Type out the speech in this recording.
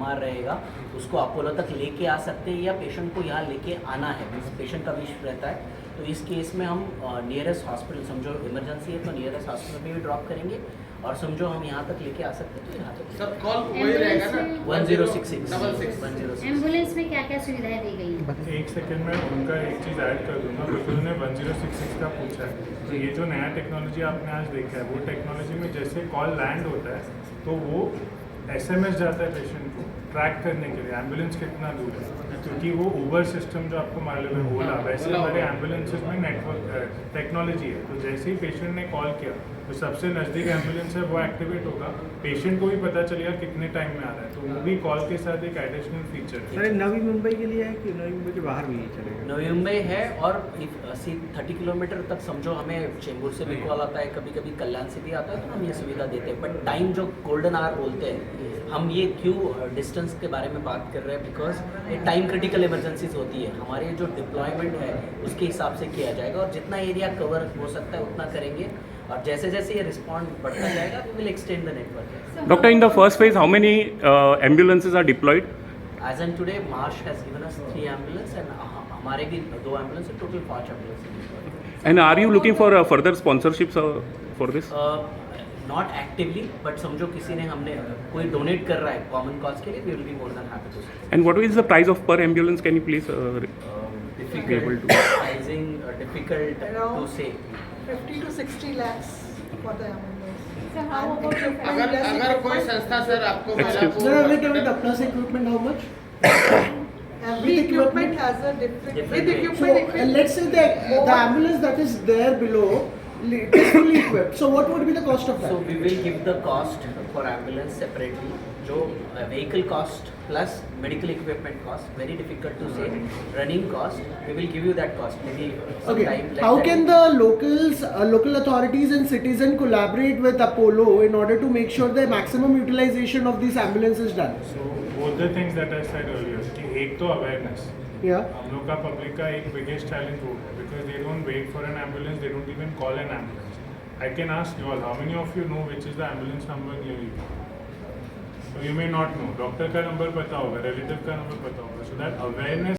बीमार रहेगा उसको अपोलो तक लेके आ सकते हैं या पेशेंट को यहाँ लेके आना है, पेशेंट का विश रहता है। तो इस केस में हम नियरेस्ट हॉस्पिटल, समझो इमरजेंसी है तो नियरेस्ट हॉस्पिटल में भी ड्रॉप करेंगे और समझो हम यहाँ तक लेके आ सकते हैं तो यहाँ तक। सब कॉल वही रहेगा ना 1066 एम्बुलेंस में क्या क्या सुविधाएं दी गई हैं? एक सेकंड में उनका एक चीज़ ऐड कर दूंगा, बिकॉज उन्होंने 1066 का पूछा है। तो ये जो नया टेक्नोलॉजी आपने आज देखा है, वो टेक्नोलॉजी में जैसे कॉल लैंड होता है तो वो SMS जाता है पेशेंट को ट्रैक करने के लिए एम्बुलेंस कितना दूर है, क्योंकि वो ऊबर सिस्टम जो आपको मालूम है ओला, वैसे हमारे एम्बुलेंसेज में नेटवर्क टेक्नोलॉजी है। तो जैसे ही पेशेंट ने कॉल किया तो सबसे नज़दीक एम्बुलेंस है वो एक्टिवेट होगा, पेशेंट को भी पता चलेगा कितने टाइम में आ रहा है। तो वो भी कॉल के साथ एक एडिशनल फीचर है। अरे नवी मुंबई के लिए है कि नवी मुंबई के बाहर भी चलेगा? नवी मुंबई है और 30 किलोमीटर तक समझो हमें चेंबूर से भी कॉल आता है, कभी कभी कल्याण से भी आता है, तो हम ये सुविधा देते हैं। बट टाइम जो गोल्डन आवर बोलते हैं, हम ये क्यों डिस्टेंस के बारे में बात कर रहे हैं, बिकॉज ये टाइम क्रिटिकल इमरजेंसीज होती है। हमारे जो डिप्लॉयमेंट है उसके हिसाब से किया जाएगा और जितना एरिया कवर हो सकता है उतना करेंगे और जैसे जैसे ये रिस्पॉन्ड बढ़ता जाएगा we will extend the network. Doctor, in the first phase, how many ambulances are deployed? As on today, Marsh has given us 3 ambulances and हमारे भी 2 ambulances, total 5 ambulances. And are you looking for further sponsorships for this? Not actively, but समझो किसी ने हमने कोई donate कर रहा है कॉमन कॉज के लिए, we will be more than happy to. And what is the price of per ambulance? Can you please be able to? Pricing difficult to say 50 to 60 lakhs for the ambulance. So how about अगर कोई संस्था sir आपको Excuse No, no, with the plus equipment, how much? Every equipment has a different. Different With rate. equipment, So, let's say the ambulance that is there below it is fully equipped. So what would be the cost of that? So we will give the cost for ambulance separately, जो vehicle cost plus medical equipment cost, very difficult to say running cost, we will give you that cost may be Okay. How can the local authorities and citizen collaborate with Apollo in order to make sure the maximum utilization of these ambulances is done? So both the things that I said earlier, कि एक तो awareness, Yeah. हम लोग का public का एक biggest challenge वो है, because they don't wait for an ambulance, they don't even call an ambulance. I can ask you all, how many of you know which is the ambulance number near you? So you may not know, doctor का नंबर पता होगा, relative का नंबर पता होगा, so that awareness